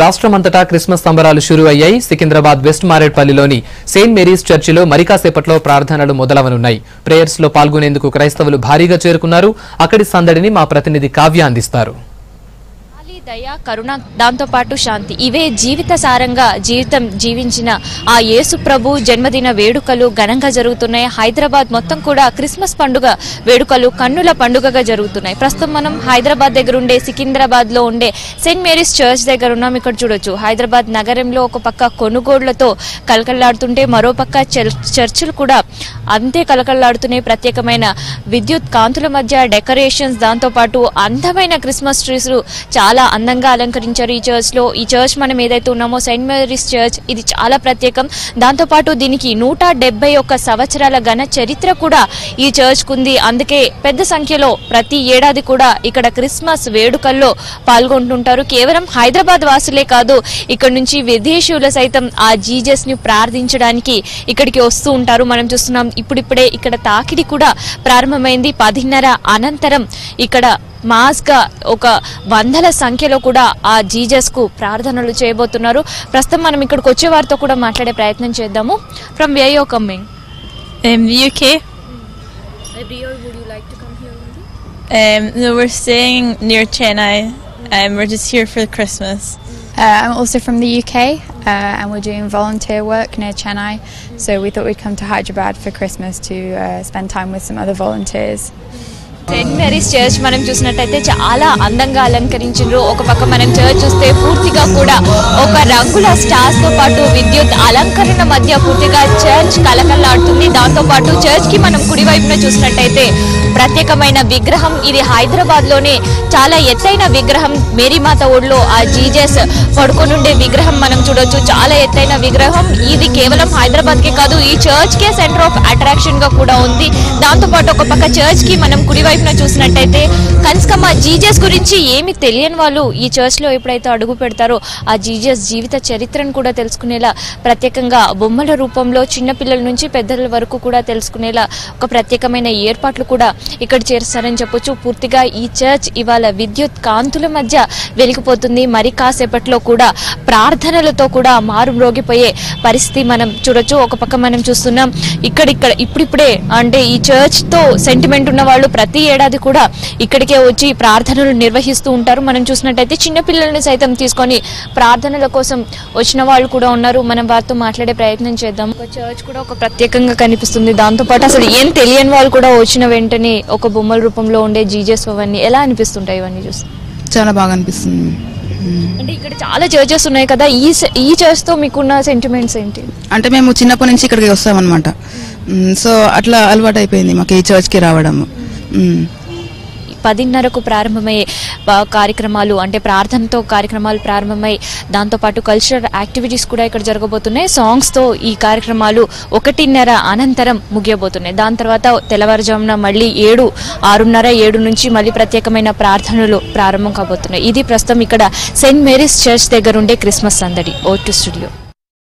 రాష్ట్రమంతటా క్రిస్మస్ సంబరాలు షురూ అయ్యాయి. సికింద్రాబాద్ వెస్ట్ మారేడ్పల్లిలోని సెయింట్ మేరీస్ చర్చిలో మరికాసేపట్లో ప్రార్థనలు మొదలవనున్నాయి. ప్రేయర్స్ లో పాల్గొనేందుకు క్రైస్తవులు భారీగా చేరుకున్నారు. అక్కడి సందడిని మా ప్రతినిధి కావ్య అందిస్తారు. దయ, కరుణ, దాంతో పాటు శాంతి, ఇవే జీవిత సారంగా జీవితం జీవించిన ఆ యేసు ప్రభు జన్మదిన వేడుకలు ఘనంగా జరుగుతున్నాయి. హైదరాబాద్ మొత్తం కూడా క్రిస్మస్ పండుగ వేడుకలు కన్నుల పండుగగా జరుగుతున్నాయి. ప్రస్తుతం మనం హైదరాబాద్ దగ్గర ఉండే సికింద్రాబాద్ లో ఉండే సెయింట్ మేరీస్ చర్చ్ దగ్గర ఉన్నాం. ఇక్కడ చూడొచ్చు, హైదరాబాద్ నగరంలో ఒక పక్క కొనుగోళ్లతో కలకల్లాడుతుంటే మరో పక్క చర్చిలు కూడా అంతే కలకల్లాడుతున్నాయి. ప్రత్యేకమైన విద్యుత్ కాంతుల మధ్య డెకరేషన్స్, దాంతో పాటు అందమైన క్రిస్మస్ ట్రీస్ చాలా అందంగా అలంకరించారు ఈ చర్చ్ లో. ఈ చర్చ్ మనం ఏదైతే ఉన్నామో సెయింట్ మేరీస్ చర్చ్, ఇది చాలా ప్రత్యేకం. దాంతో పాటు దీనికి 171 సంవత్సరాల ఘన చరిత్ర కూడా ఈ చర్చ్ కుంది. అందుకే పెద్ద సంఖ్యలో ప్రతి ఏడాది కూడా ఇక్కడ క్రిస్మస్ వేడుకల్లో పాల్గొంటుంటారు. కేవలం హైదరాబాద్ వాసులే కాదు, ఇక్కడ నుంచి విదేశీయులు సైతం ఆ జీజస్ ని ప్రార్థించడానికి ఇక్కడికి వస్తూ ఉంటారు. మనం చూస్తున్నాం, ఇప్పుడిప్పుడే ఇక్కడ తాకిడి కూడా ప్రారంభమైంది. 10:30 అనంతరం ఇక్కడ మాస్ గా ఒక వందల సంఖ్యలో కూడా ఆ జీజస్ కు ప్రార్థనలు చేయబోతున్నారు. ప్రస్తుతం మనం ఇక్కడికి వచ్చే వారితో కూడా మాట్లాడే ప్రయత్నం చేద్దాము. From where you are coming? The UK. Every year would you like to come here? No, we're staying near Chennai. We're just here for Christmas. I'm also from the UK, and we're doing volunteer work near Chennai. So we thought we'd come to Hyderabad for Christmas to spend time with some other volunteers. Saint Mary's church మనం చూసినట్టయితే చాలా అందంగా అలంకరించారు. ఒక పక్క మనం church చూస్తే పూర్తిగా కూడా ఒక రంగుల స్టార్స్ తో పాటు విద్యుత్ అలంకరణ మధ్య పూర్తిగా చర్చ్ కలకల్లాడుతుంది. దాంతో పాటు చర్చ్ కి మనం కుడివైపున చూసినట్టయితే ప్రత్యేకమైన విగ్రహం, ఇది హైదరాబాద్ లోనే చాలా ఎత్తైన విగ్రహం. మేరీమాత ఒడిలో ఆ జీజస్ పడుకొనుండే విగ్రహం మనం చూడొచ్చు. చాలా ఎత్తైన విగ్రహం. ఇది కేవలం హైదరాబాద్ కే కాదు, ఈ church K centre of attraction గా కూడా ఉంది. దాంతో పాటు ఒక పక్క చర్చ్ కి మనం కుడివైపున చూసినట్టయితే కన్స్కమ్మ జీజస్ గురించి ఏమి తెలియని వాళ్ళు ఈ చర్చ్ లో ఎప్పుడైతే అడుగు పెడతారో ఆ జీజస్ జీవిత చరిత్రను కూడా తెలుసుకునేలా ప్రత్యేకంగా బొమ్మల రూపంలో చిన్నపిల్లల నుంచి పెద్దల వరకు కూడా తెలుసుకునేలా ఒక ప్రత్యేకమైన ఏర్పాట్లు కూడా ఇక్కడ చేస్తారని చెప్పొచ్చు. పూర్తిగా ఈ చర్చ్ ఇవాళ విద్యుత్ కాంతుల మధ్య వెలిగిపోతుంది. మరి కాసేపట్లో కూడా ప్రార్థనలతో కూడా మారుమ్రోగిపోయే పరిస్థితి మనం చూడొచ్చు. ఒక పక్క మనం చూస్తున్నాం, ఇక్కడ ఇప్పుడిప్పుడే అంటే ఈ చర్చ్ తో సెంటిమెంట్ ఉన్న వాళ్ళు ప్రతి ఏడాది కూడా ఇక్కడికే వచ్చి ప్రార్థనలు నిర్వహిస్తూ ఉంటారు. మనం చూసినట్టయితే చిన్నపిల్లల్ని సైతం తీసుకొని ప్రార్థనల కోసం వచ్చిన వాళ్ళు కూడా ఉన్నారు. మనం వారితో మాట్లాడే ప్రయత్నం చేద్దాం. ఒక చర్చ్ కూడా ఒక ప్రత్యేకంగా కనిపిస్తుంది. దాంతో పాటు అసలు ఏం తెలియని వాళ్ళు కూడా వచ్చిన వెంటనే ఒక బొమ్మల రూపంలో ఉండే జీజస్ అవన్నీ ఎలా అనిపిస్తుంటాయి? ఇవన్నీ చూస్తే చాలా బాగా అనిపిస్తుంది. అంటే ఇక్కడ చాలా చర్చెస్ ఉన్నాయి కదా, ఈ చర్చ్ తో మీకున్న సెంటిమెంట్స్ ఏంటి? అంటే మేము చిన్నప్పటి నుంచి ఇక్కడికి వస్తామన్నమాట. సో అట్లా అలవాటు అయిపోయింది మాకు ఈ చర్చ్కి రావడము. 10:30కు ప్రారంభమయ్యే కార్యక్రమాలు, అంటే ప్రార్థనతో కార్యక్రమాలు ప్రారంభమై దాంతోపాటు కల్చరల్ యాక్టివిటీస్ కూడా ఇక్కడ జరగబోతున్నాయి. సాంగ్స్తో ఈ కార్యక్రమాలు 1:30 అనంతరం ముగియబోతున్నాయి. దాని తర్వాత తెల్లవారుజామున మళ్ళీ 7, 6:30, 7 నుంచి మళ్ళీ ప్రత్యేకమైన ప్రార్థనలు ప్రారంభం కాబోతున్నాయి. ఇది ప్రస్తుతం ఇక్కడ సెయింట్ మేరీస్ చర్చ్ దగ్గర ఉండే క్రిస్మస్ సందడి. ఓ టు స్టూడియో.